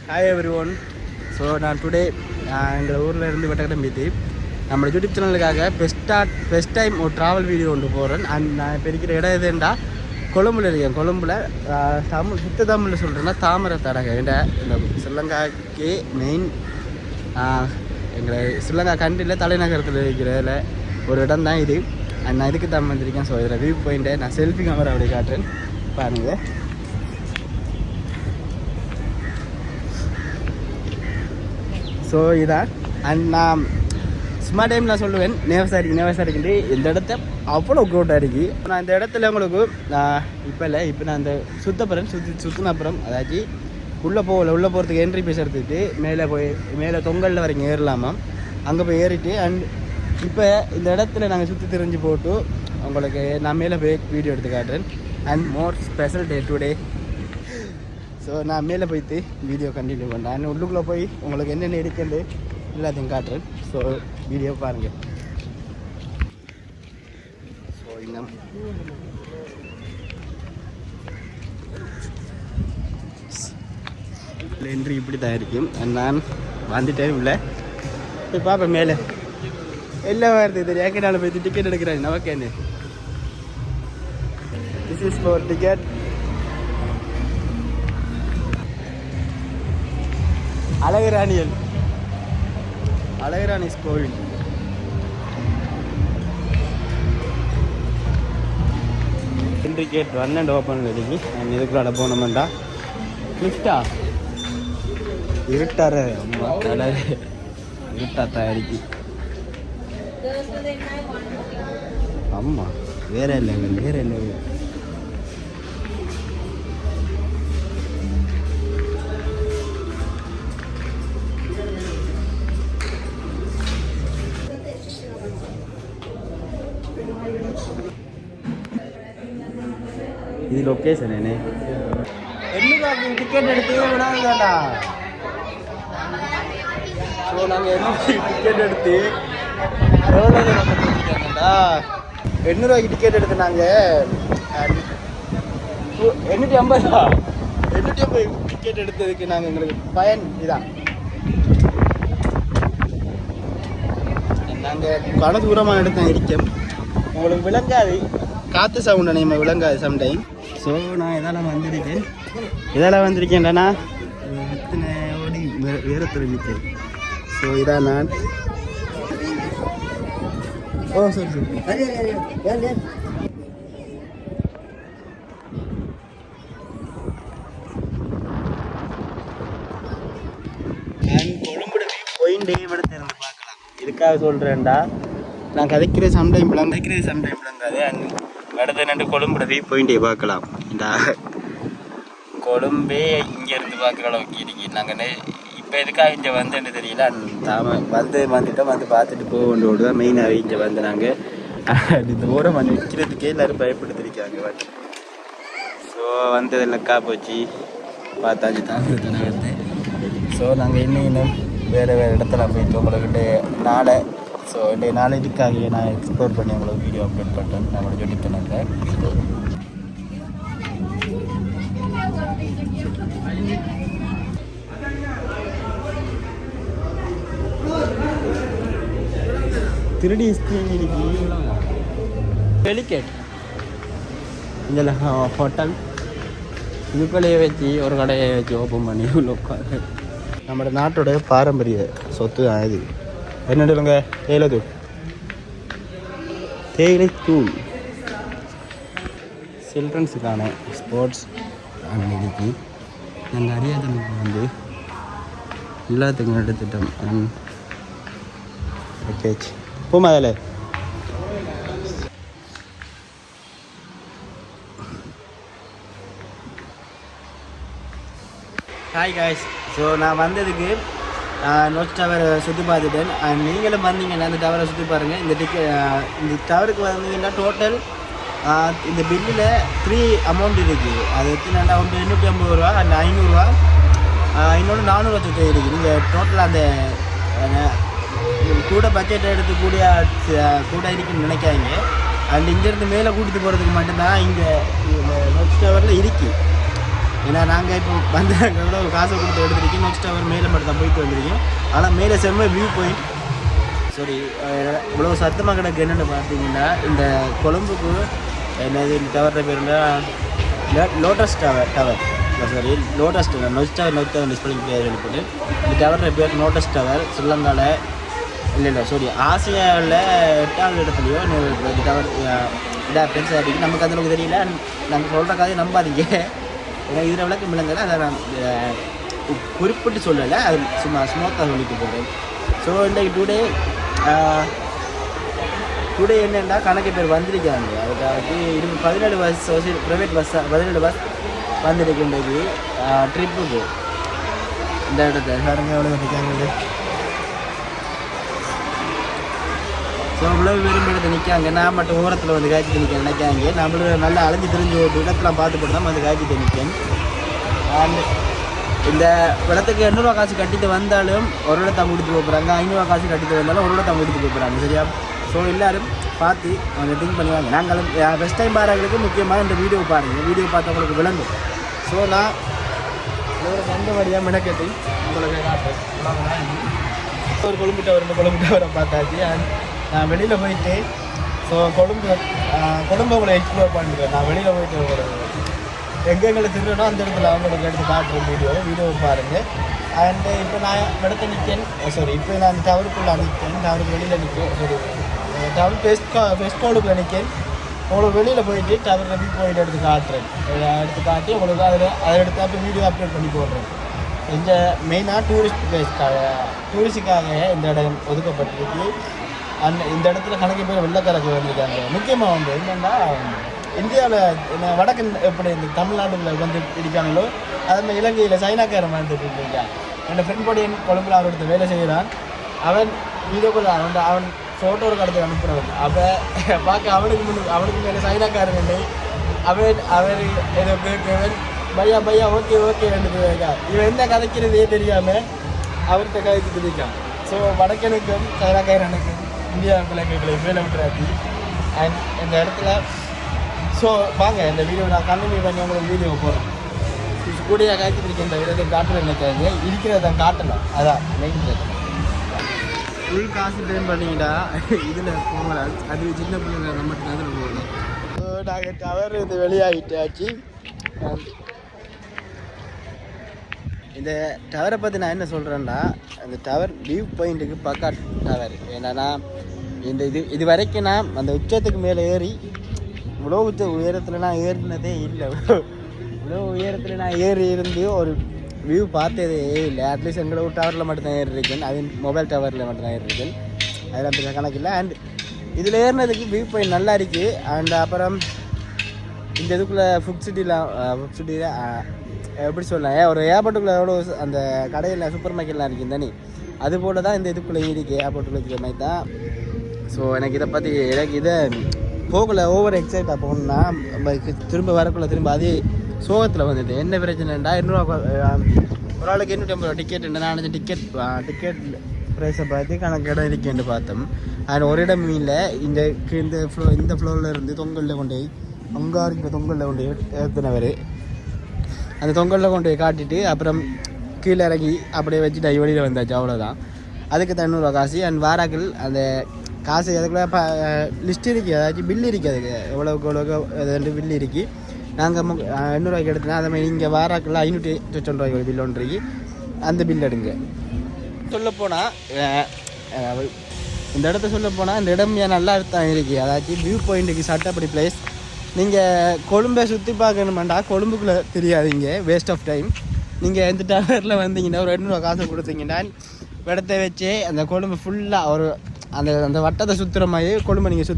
Hi every one. So நான் today எங்கள் ஊரில் இருந்து வெட்டக்கட்டம் மீதி நம்ம யூடியூப் சேனலுக்காக ஃபஸ்ட் டைம் ஒரு ட்ராவல் வீடியோ கொண்டு போகிறேன். அண்ட் நான் இப்போ இருக்கிற இடம் எதுண்டா கொழும்புல இருக்கேன். கொழும்புல தமிழ் சுத்த தமிழில் சொல்கிறேன்னா தாமரை தடகை இந்த ஸ்ரீலங்காக்கு மெயின் எங்களை ஸ்ரீலங்கா கண்ட்ரியில் தலைநகரத்தில் இருக்கிறதில் ஒரு இடம் தான் இது. அண்ட் நான் இதுக்கு தான் வந்திருக்கேன். ஸோ இதில் வியூ பாயிண்ட்டை நான் செல்ஃபி கேமரா அப்படி காட்டுறேன் பாருங்கள். ஸோ இதான். அண்ட் நான் சும்மா டைம் நான் சொல்லுவேன் நேவசாரிக்கிட்டு இந்த இடத்த அவ்வளோ க்ரௌட்டாக இருக்குது. நான் இந்த இடத்துல உங்களுக்கு இப்போ நான் இந்த சுற்றின அப்புறம் அதாச்சும் உள்ளே போகிறதுக்கு என்ட்ரி பீஸ் எடுத்துகிட்டு மேலே தொங்கலில் வரைக்கும் ஏறலாமா. அங்கே போய் ஏறிட்டு அண்ட் இப்போ இந்த இடத்துல நாங்கள் சுற்றி திரிஞ்சு போட்டு உங்களுக்கு நான் மேலே போய் வீடியோ எடுத்து காட்டுறேன். And more special day today. So நான் மேலே போய்ட்டு வீடியோ கண்டினியூ பண்ணுறேன். அண்ட் உள்ளுக்குள்ளே போய் உங்களுக்கு என்னென்ன இருக்குன்னு எல்லாத்தையும் காட்டுறேன். ஸோ வீடியோ பாருங்கள். ஸோ இன்னும் என்ட்ரி இப்படி தான் இருக்கும். நான் வந்துட்டேன் இல்லை போய் பார்ப்பேன். மேலே எல்லாம் வருது. இது ஏக்கனால போய் டிக்கெட் எடுக்கிறேன். நமக்கேன்னு திஸ் இஸ் ஃபார் டிக்கெட். அழகுராணிஸ் கோவில். என்ட்ரி கேட் 1 and ஓப்பன் இருக்கு. நான் இதுக்குள்ள போனோம்டா லிஃப்டா இருட்டார அம்மா கடை இருட்டாத்தான் இருக்கு. ஆமாம் வேற இல்லைங்க. இது லொக்கேஷன் என்ன டிக்கெட் எடுத்து விடாதுதான்டா. ஸோ நாங்கள் டிக்கெட் எடுத்து எவ்வளோ கொடுத்துருக்காங்கடா 800 ரூபாய்க்கு டிக்கெட் எடுத்து நாங்கள் 850 டிக்கெட் எடுத்ததுக்கு நாங்கள் எங்களுக்கு பயன் இதான். நாங்கள் கன தூரமாக எடுத்தோம் இருக்கோம். உங்களுக்கு விளங்காது காற்று சவுண்ட் நம்ம விளங்காது சம்டைம். ஸோ நான் இதெல்லாம் வந்திருக்கேன்டா எத்தனை ஓடி வேறு தெரிவித்தேன். ஸோ இதான் நான். ஓ சரி கொழும்புல போயிண்டே விட திறந்து பார்க்கலாம். இதுக்காக சொல்கிறேன்டா நான் கதைக்கிறது சம்டைம் விளங்காது. அடுத்த நண்டு கொழும்புல போயிண்டே பார்க்கலாம். இந்த கொழும்பே இங்கேருந்து பார்க்குற அளவுக்கு இருக்கு. நாங்கள் இப்போ எதுக்காக இங்கே வந்தேன்னு தெரியல. வந்துட்டோம் வந்து பார்த்துட்டு போக வேண்டியது தான் மெயினாகவே இங்கே வந்து நாங்கள் இந்த ஓரம் வந்து விற்கிறதுக்கே எல்லோரும் பயப்படுத்திருக்காங்க. ஸோ வந்ததெல்லாம் காப்போச்சு பார்த்தாச்சு தான் வந்து. ஸோ நாங்கள் இன்னும் வேறு இடத்துல போயிட்டு உங்கள்கிட்ட நாளை ஸோ இந்த நாளை இதுக்காக நான் எக்ஸ்ப்ளோர் பண்ணி உங்களுக்கு வீடியோ அப்லோட் பண்ணுறேன் நம்மளோட யூடியூப் சேனலில். திருடி ஸ்க்ரீன் இருக்கு டெலிகேட் இதில் ஹோட்டல் இதுக்குள்ளேயே வச்சு ஒரு கடையை வச்சு ஓப்பன் பண்ணி உள்ள உட்காரு. நம்மளோட நாட்டோட பாரம்பரிய சொத்து தான் இது. என்னடுங்க தேயிலை தூள் சில்ட்ரன்ஸுக்கான ஸ்போர்ட்ஸ் அங்கே இருக்கு. நாங்கள் அறியாதவங்களுக்கு வந்து எல்லாத்துக்கும் எடுத்துட்டோம். பேக்கேஜ் போமா அதில். Hi guys. ஸோ நான் வந்ததுக்கு நோட் டவரை சுற்றி பார்த்துட்டேன். நீங்களும் வந்தீங்கன்னா அந்த டவரை சுற்றி பாருங்கள். இந்த டவருக்கு வந்தீங்கன்னா டோட்டல் இந்த பில்லில் 3 அமௌண்ட் இருக்குது. அது எத்தனை ஒன்று 850 ரூபா அண்ட் 500 ரூபா இன்னொன்று 400 ரூபா சுற்றி இருக்குது. நீங்கள் டோட்டல் அந்த கூட பட்ஜெட் எடுத்து கூட இருக்குன்னு நினைக்காங்க. அண்ட் இங்கேருந்து மேலே கூட்டிகிட்டு போகிறதுக்கு மட்டும்தான் இங்கே நோட் டவரில் இருக்குது. ஏன்னா நாங்கள் இப்போ வந்து எவ்வளோ காசை கொடுத்து எடுத்துருக்கோம். நெக்ஸ்ட் அவர் மேலே மட்டும் தான் போயிட்டு வந்துருக்கோம். ஆனால் மேலே செம்ம வியூ பாயிண்ட். சாரி, இவ்வளோ சத்தமாக கிடக்கு என்னென்னு பார்த்தீங்கன்னா, இந்த கொழும்புக்கு என்னது இந்த டவர் பேர் lotus tower sorry lotus tower நொச் டிஸ்பிளிங் பேர் வெளிப்பட்டு இந்த டவர் பேர் லோட்டஸ் டவர். ஸ்ரீலங்காவில் இல்லை சாரி ஆசியாவில் 8வது இடத்துலையோ இந்த டவர் இதாக பெருசாக இருக்குது. நமக்கு அந்த அளவுக்கு தெரியல. நாங்கள் சொல்கிற கதையை நம்பாதீங்க. ஏன்னா இதில் விளக்கம் இல்லைங்க. அதை நான் குறிப்பிட்டு சொல்லலை, அது சும்மா ஸ்மூத்தாக சொல்லிட்டு போகிறேன். ஸோ இன்றைக்கு டுடே என்னென்னா கணக்கு பேர் வந்திருக்காங்க. அதுக்காக 17 பஸ் ப்ரைவேட் பஸ் 17 பஸ் வந்திருக்கு இன்றைக்கு ட்ரிப்புக்கு. இந்த இடத்த பாருங்க எவ்வளோ நிற்காங்க. ஸோ இவ்வளோ விரும்பி இடத்துல நிற்காங்க. நான் மட்டும் ஓரத்தில் வந்து காய்ச்சி நிற்க நினைக்காங்க. நம்மளும் நல்லா அலைஞ்சு தெரிஞ்சு ஒரு இடத்துல பார்த்து போட்டு தான் வந்து காய்ச்சி நிற்கேன். அண்ட் இந்த இடத்துக்கு 800 காசு கட்டிட்டு வந்தாலும் ஒரு இடத்த முடித்து போகிறாங்க. 500 காசு கட்டிட்டு வந்தாலும் ஒரு இடத்த முடித்து போகிறாங்க. சரியா? ஸோ எல்லோரும் பார்த்து கொஞ்சம் திங்க் பண்ணுவாங்க. நாங்களும் ஃபஸ்ட் டைம் பாருங்களுக்கு முக்கியமாக இந்த வீடியோ பாருங்கள். வீடியோ பார்த்தவங்களுக்கு விளங்கும். ஸோ நான் ஒரு சொந்த வழியாக மெனக்கட்டி உங்களுக்கு காட்டுறேன். ஒரு கொழும்புட்டவரை பார்த்தாச்சு. நான் வெளியில் போயிட்டு ஸோ கொழும்பை உங்களை எக்ஸ்ப்ளோர் பண்ணிடுவேன். நான் வெளியில் போயிட்டு எங்கெங்களை திருடணும் அந்த இடத்துல அவங்களுக்கு எடுத்து காட்டுற வீடியோ பாருங்கள். அண்டு இப்போ நான் இடத்த நிற்கேன். சாரி, இப்போ நான் அந்த டவருக்குள்ளே நிற்கேன். டவருக்கு வெளியில் நிற்கேன். சாரி, டவர் ஃபெஸ்ட் நிற்கேன். உங்களுக்கு வெளியில் போயிட்டு டவர் நம்பி போயிட்டு எடுத்து காட்டுறேன். எடுத்து காட்டி உங்களுக்கு அதை எடுத்து அப்போ வீடியோ அப்லோட் பண்ணி போடுறேன். இங்கே மெயினாக டூரிஸ்டுக்காக இந்த இடம் ஒதுக்கப்பட்டிருக்கு. இந்த இடத்துல கணக்கு பேர் வெள்ளக்காரர்கள் வந்திருக்காங்க. முக்கியமாக வந்து என்னென்னா இந்தியாவில் வடக்கன் எப்படி இந்த தமிழ்நாட்டில் வந்து இருக்காங்களோ அதுமாதிரி இலங்கையில் சைனாக்காரன் வந்துட்டு இருக்காங்க. என்னோடய ஃப்ரெண்ட் பொடியன் கொழும்புல அவரோட வேலை செய்கிறான். அவன் வீடியோக்குள்ள அவன் ஃபோட்டோ ஒரு கடத்துக்கு அனுப்புகிறவன். அப்போ பார்க்க அவனுக்கு மேலே சைனாக்காரன் அவர் ஏதோ கேட்கவன் பையா ஓகே இருக்கா. இவன் என்ன கதைக்கிறதே தெரியாமல் அவர்கிட்ட கதைச்சிட்டு இருக்கான். ஸோ வடக்கனுக்கும் சைனாக்காரனுக்கும் இந்தியா பிள்ளைங்களை வேலை விட்டுறாச்சு. அண்ட் இந்த இடத்துல ஸோ வாங்க இந்த வீடியோ நான் கண்டினியூ பண்ணி உங்களுக்கு வீடியோ போடுறேன். கூடிய காய்ச்சிருக்கேன். இந்த வீடியோ காட்டுறது நினைக்காங்க, இருக்கிறத காட்டலாம். அதான் மெயின் பிரச்சனை. ஃபுல் காசு பேன் பண்ணிக்கிட்டா இதில் போகலாம். அது சின்ன பிள்ளைங்க நம்ம அதில் போகலாம். ஸோ நாங்கள் டவர் இது வெளியாகிட்டாச்சு. இந்த டவரை பற்றி நான் என்ன சொல்கிறேன்னா, அந்த டவர் வியூ பாயிண்ட்டுக்கு பக்கா டவர். ஏன்னா இந்த இது வரைக்கும் நான் அந்த உச்சத்துக்கு மேலே ஏறி இவ்வளோ உயரத்தில் நான் ஏறினதே இல்லை. இவ்வளோ உயரத்தில் நான் ஏறி இருந்து ஒரு வியூ பார்த்ததே இல்லை. அட்லீஸ்ட் எங்களோட டவரில் மட்டும்தான் ஏறி இருக்கேன். அது மொபைல் டவரில் மட்டும்தான் ஏறி இருக்கேன். அதெல்லாம் பெரிய கணக்கில்லை. அண்ட் இதில் ஏறினதுக்கு வியூ பாயிண்ட் நல்லா இருக்குது. அண்ட் அப்புறம் இந்த இதுக்குள்ளே ஃபுட் சிட்டியில் எப்படி சொல்லலாம், ஒரு ஏர்போர்ட்டுக்குள்ளே எவ்வளோ அந்த கடையில் சூப்பர் மார்க்கெட்லாம் இருக்குது தானே, அது போல் தான் இந்த இதுக்குள்ளே இருக்குது. ஏர்போர்ட்டுக்குள்ளே இருக்கிற மாதிரி தான். ஸோ எனக்கு இதை பற்றி இதை போகல ஓவர் எக்ஸைட்டாக போகணுன்னா திரும்ப வரக்குள்ள திரும்ப அதே சோகத்தில் வந்துட்டு என்ன பிரச்சனைண்டா 200 ஒரு ஆளுக்கு 850 டிக்கெட். நான் டிக்கெட் ப்ரைஸை பார்த்து கணக்கு இடம் இருக்கேன்னு பார்த்தோம். அண்ட் ஒரு இடம் இல்லை. இந்த ஃப்ளோரில் இருந்து தொங்கலில் கொண்டு போய் அங்கே இருக்கிற தொங்கலில் கொண்டு போய் ஏற்றினவர் அந்த தொங்கலில் கொண்டு போய் காட்டிட்டு அப்புறம் கீழே இறங்கி அப்படியே வச்சுட்டு வெளியில் வந்தாச்சு. அவ்வளோதான். அதுக்கு 900 காசு. அண்ட் வாராக்கள் அந்த காசு அதுக்குள்ளே லிஸ்ட் இருக்குது, அதாச்சும் பில் இருக்குது. அதுக்கு எவ்வளோக்கு அது பில் இருக்குது. நாங்கள் 800 எடுத்தோன்னா அதை மாதிரி இங்கே வாராக்கில் 590 பில் ஒன்று இருக்கு. அந்த பில் எடுங்க. சொல்லப்போனால் இந்த இடத்த சொல்லப்போனால் இந்த இடம் ஏன் நல்லா தான் இருக்குது. அதாச்சும் வியூ பாயிண்ட்டுக்கு சட்டப்படி பிளேஸ். நீங்கள் கொழும்பை சுற்றி பார்க்கணுமாண்டா கொழும்புக்குள்ளே தெரியாதீங்க, வேஸ்ட் ஆஃப் டைம். நீங்கள் எந்த டவரில் வந்தீங்கன்னா ஒரு 200 காசு கொடுத்தீங்கன்னா இடத்த வச்சு அந்த கொழும்பு ஃபுல்லாக ஒரு அந்த வட்டத்தை சுற்றுற மாதிரி கொழும்பை நீங்கள்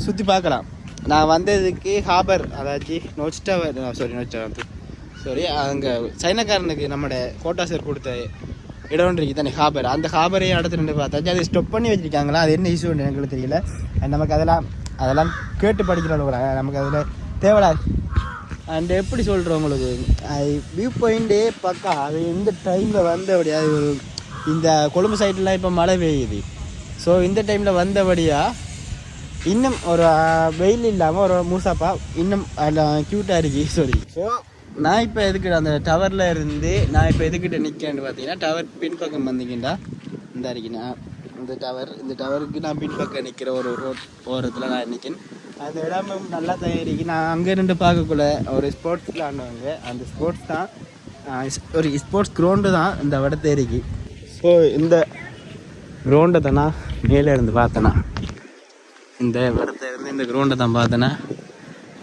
சுற்றி பார்க்கலாம். நான் வந்ததுக்கு ஹாபர் அதாச்சும் நோச் டவர் அங்கே சைனாக்காரனுக்கு நம்மளோட கோட்டாசர் கொடுத்த இடம் ஒன்று இருக்குது தானே ஹாபர். அந்த ஹாபரையும் இடத்துல நின்று பார்த்தாச்சு. அதை ஸ்டொப் பண்ணி வச்சுருக்காங்களா, அது என்ன இஷ்யூன்னு எங்களுக்கு தெரியல. நமக்கு அதெல்லாம் கேட்டு படிக்கிற அளவுக்கு நமக்கு அதில் தேவையாது. அண்ட் எப்படி சொல்கிறோம் உங்களுக்கு வியூ பாயிண்ட்டே பக்கா. அது எந்த டைமில் வந்தபடியாக ஒரு இந்த கொழும்பு சைட்லாம் இப்போ மழை பெய்யுது. ஸோ இந்த டைமில் வந்தபடியாக இன்னும் ஒரு வெயில் இல்லாமல் ஒரு மூசாப்பா இன்னும் அதில் க்யூட்டாக இருக்குது. ஸோ நான் இப்போ எதுக்கு அந்த டவரில் இருந்து நான் இப்போ எதுக்கிட்ட நிற்கேன்னு பார்த்தீங்கன்னா டவர் பின்பக்கம் வந்தீங்கன்னா இந்த அருகினா இந்த டவருக்கு நான் பின்பக்கம் நிற்கிற ஒரு ரோட் ஓரத்தில் நான் நிற்கிறேன். அந்த இடமும் நல்லா தயாரிக்கு. நான் அங்கே இருந்து பார்க்கக்குள்ள ஒரு ஸ்போர்ட்ஸ் விளாண்டுவாங்க. அந்த ஸ்போர்ட்ஸ் தான் ஒரு ஸ்போர்ட்ஸ் கிரவுண்டு தான் இந்த இடத்த ஏறிக்கு. ஸோ இந்த கிரவுண்டை தான் நான் மேலே இருந்து பார்த்தேன்னா இந்த இடத்த இருந்து இந்த கிரவுண்டை தான் பார்த்தேன்னா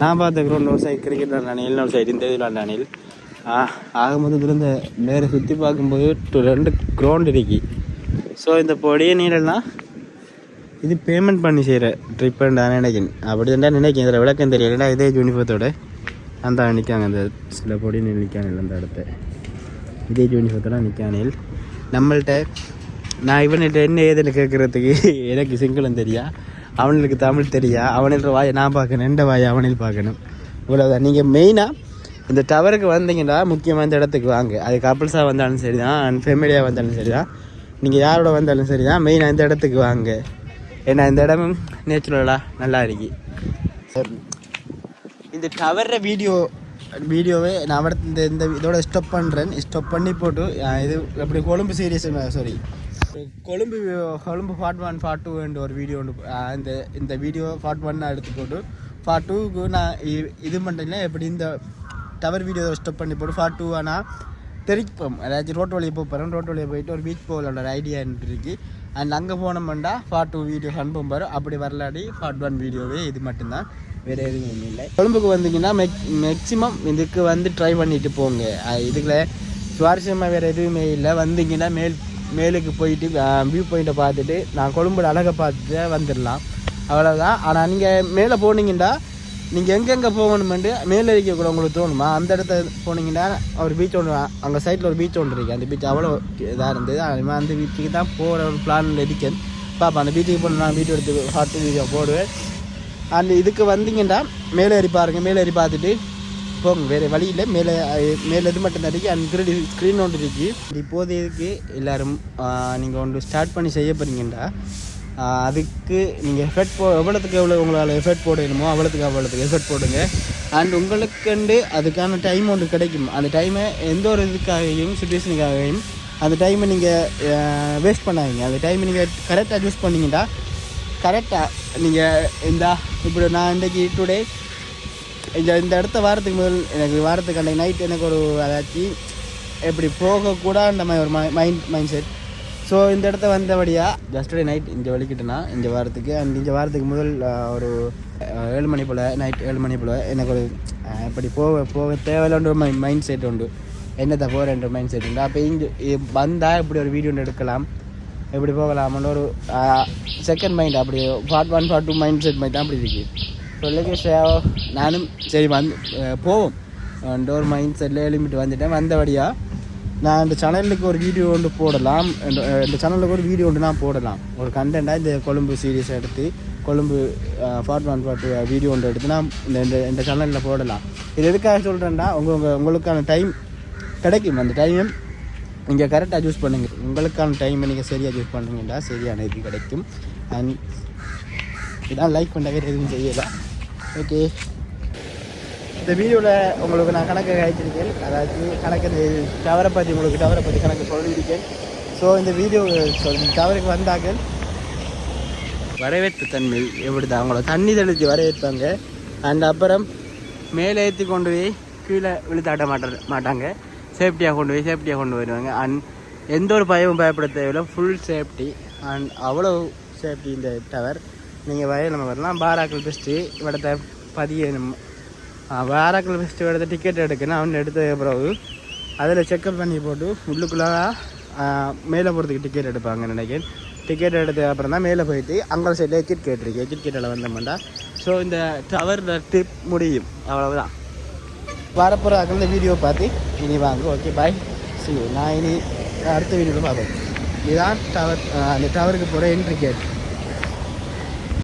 நான் பார்த்த கிரவுண்ட் ஒரு சைடு கிரிக்கெட் விளாண்டானில் இன்னொரு சைடு இந்த இது விளாண்டானில் ஆகும்போது இந்த நேர சுற்றி பார்க்கும்போது 2 கிரவுண்ட் இருக்கு. ஸோ இந்த பொடிய நீரெல்லாம் இது பேமெண்ட் பண்ணி செய்கிற ட்ரிப்புன்னு நான் நினைக்கிறேன். அப்படி தான் நினைக்கிறேன். இதில் விளக்கம் தெரியல. இதே யூனிஃபார்த்தோட அந்த நிற்காங்க அந்த சில பொடி நீர் நிற்கானில் அந்த இடத்த இதே யூனிஃபார்த்தோட நிற்கானில் நம்மள்கிட்ட நான் இவன்கிட்ட என்ன ஏதுன்னு கேட்குறதுக்கு எனக்கு சிங்களம் தெரியா, அவனுக்கு தமிழ் தெரியா, அவனுக்கு வாயை நான் பார்க்கணும், 2 வாயை அவனில் பார்க்கணும். இவ்வளோதான். நீங்கள் மெயினாக இந்த டவருக்கு வந்தீங்கன்னா முக்கியமாக இந்த இடத்துக்கு வாங்க. அது கப்புள்ஸாக வந்தாலும் சரி தான், அண்ட் ஃபேமிலியாக வந்தாலும் சரி தான், நீங்கள் யாரோட வந்தாலும் சரி தான், மெயினாக இந்த இடத்துக்கு வாங்க. ஏன்னா இந்த இடமும் நேச்சுரலாக நல்லா இருக்கு. இந்த டவர வீடியோவே நான் இந்த இதோட ஸ்டாப் பண்ணுறேன். ஸ்டாப் பண்ணி போட்டு இது எப்படி Colombo series Colombo part 1 part 2 ஒரு வீடியோ ஒன்று இந்த வீடியோ பார்ட் 1 எடுத்து போட்டு பார்ட் 2க்கு நான் இது பண்ணுறேன்னா எப்படி இந்த டவர் வீடியோ ஸ்டாப் பண்ணி போட்டு பார்ட் 2 ஆனால் தெரிப்போம். ஏதாச்சும் ரோட்டு வழியை போகிறோம். ரோட்டு வழியை போயிட்டு ஒரு பீச் போகலான்ற ஐடியா இருக்குது. அண்ட் அங்கே போனோம்னா பார்ட் 2 வீடியோ அனுப்பும் பாரு. அப்படி வரலாடி பார்ட் 1 வீடியோவே இது மட்டும்தான், வேறு எதுவும் இல்லை. கொழும்புக்கு வந்தீங்கன்னா மேக்ஸிமம் இதுக்கு ட்ரை பண்ணிட்டு போங்க. இதுக்குள்ள சுவாரஸ்யமாக வேறு எதுவுமே இல்லை. வந்தீங்கன்னா மேலுக்கு போயிட்டு வியூ பாயிண்ட்டை பார்த்துட்டு நான் கொழும்புல அழகை பார்த்துட்டு வந்துடலாம், அவ்வளோதான். ஆனால் நீங்கள் மேலே போனீங்கன்னா நீங்கள் எங்கெங்கே போகணுமெண்டு மேலே இருக்க கூட உங்களுக்கு தோணுமா, அந்த இடத்த போனீங்கன்னா ஒரு பீச் ஒன்று அங்கே சைடில் ஒரு பீச் ஒன்று இருக்குது. அந்த பீச் அவ்வளோ இதாக இருந்தது. அதுமாதிரி அந்த பீச்சுக்கு தான் போகிற ஒரு பிளானில் இருக்கேன். பார்ப்பேன் அந்த பீச்சுக்கு போன நான் வீடியோ எடுத்து ஹாட் வீடியோ போடுவேன். அந்த இதுக்கு வந்தீங்கன்னா மேலே ஏறி பாருங்கள். மேலே ஏறி பார்த்துட்டு போங்க, வேறு வழியில் மேலே இது மட்டும் தான் இருக்குது. அந்த ஸ்க்ரீன் ஒன்று இருக்குது. இப்போதைக்கு எல்லோரும் நீங்கள் ஒன்று ஸ்டார்ட் பண்ணி செய்ய போகிறீங்கன்னா அதுக்கு நீங்கள் எஃபர்ட் எவ்வளோத்துக்கு உங்களால் எஃபர்ட் போடணுமோ அவ்வளோத்துக்கு எஃபர்ட் போடுங்க. அண்ட் உங்களுக்குண்டு அதுக்கான டைம் ஒன்று கிடைக்கும். அந்த டைமை எந்த ஒரு இதுக்காகவும் சுச்சுவேஷனுக்காகவும் அந்த டைமை நீங்கள் வேஸ்ட் பண்ணாதீங்க. அந்த டைமை நீங்கள் கரெக்டாக யூஸ் பண்ணிங்கன்னா கரெக்டாக நீங்கள் இப்படி நான் இன்றைக்கி டுடே இந்த இடத்த வாரத்துக்கு முதல் எனக்கு வாரத்துக்கு அன்றைக்கி நைட் எனக்கு ஒரு அதாச்சும் எப்படி போகக்கூடாத மாதிரி ஒரு மைண்ட் செட். ஸோ இந்த இடத்த வந்தபடியாக ஜஸ்டே நைட் இங்கே வலிக்கிட்டேன்னா இந்த வாரத்துக்கு முதல் ஒரு 7 மணி போல் நைட் 7 மணி போல் எனக்கு ஒரு இப்படி போக தேவையில்லைன்ற ஒரு மைண்ட் செட் உண்டு. என்னத்தை போகிறேன்ற மைண்ட் செட் உண்டு. அப்போ இங்கே வந்தால் இப்படி ஒரு வீடியோ ஒன்று எடுக்கலாம், எப்படி போகலாம்னு ஒரு செகண்ட் மைண்ட், அப்படி பார்ட் 1 பார்ட் 2 மைண்ட் செட் மாதிரி தான் அப்படி இருக்குது. ஸோ நானும் சரி போவோம் ஒரு மைண்ட் செட்டில் எழுப்பிட்டு வந்துட்டேன். வந்தபடியாக நான் இந்த சேனலுக்கு ஒரு வீடியோ ஒன்று போடலாம், இந்த சேனலுக்கு ஒரு வீடியோ ஒன்று நான் போடலாம், ஒரு கண்டென்ட்டாக இந்த கொழும்பு சீரீஸ் எடுத்து கொழும்பு பார்ட் 1 பார்ட் 2 வீடியோ ஒன்று எடுத்து நான் இந்த சேனலில் போடலாம். இது எதுக்காக சொல்கிறேன்னா உங்களுக்கான டைம் கிடைக்கும். அந்த டைம் நீங்கள் கரெக்டாக யூஸ் பண்ணுங்க. உங்களுக்கான டைமை நீங்கள் சரியாக யூஸ் பண்ணுங்கன்னா சரியான இது கிடைக்கும். அண்ட் இதான் லைக் பண்ண வேறு எதுவும் செய்யலாம். ஓகே, இந்த வீடியோவில் உங்களுக்கு நான் கணக்கு அழைச்சிருக்கேன். அதாவது கணக்கு டவரை பற்றி கணக்கு சொல்லியிருக்கேன். ஸோ இந்த வீடியோ டவருக்கு வந்தார்கள் வரவேற்பு தன்மை எப்படி தான் அவங்கள தண்ணி தெளித்து வரவேற்பாங்க. அண்ட் அப்புறம் மேலே ஏற்றி கொண்டு போய் கீழே விழுத்தாட்ட மாட்டாங்க. சேஃப்டியாக கொண்டு வருவாங்க. அண்ட் எந்த ஒரு பயப்பட தேவையில்லை, ஃபுல் சேஃப்டி. அண்ட் அவ்வளோ சேஃப்டி இந்த டவர். நீங்கள் வயலில் வரலாம். பாராக்கள் பெஸ்ட்டு இவடத்தை பதியணும். பாராக்கள் பெஸ்ட்டு இவடத்தை டிக்கெட் எடுக்கணும். அவன் எடுத்த பிறகு அதில் செக்அப் பண்ணி போட்டு உள்ளுக்குள்ளே மேலே போகிறதுக்கு டிக்கெட் எடுப்பாங்க நினைக்கிறேன். டிக்கெட் எடுத்த அப்புறம் தான் மேலே போயிட்டு அங்கே சைடில் எக்ஸிட் கேட்டில் வந்தோம்னா ஸோ இந்த டவரில் ட்ரிப் முடியும். அவ்வளவுதான். வரப்போகிற இந்த வீடியோ பார்த்து இனி வாங்க. ஓகே, பாய், சி. நான் இனி அடுத்த வீடியோவில் பார்ப்போம். இதுதான் டவர், அந்த டவருக்கு போகிற என்ட்ரி கேட்.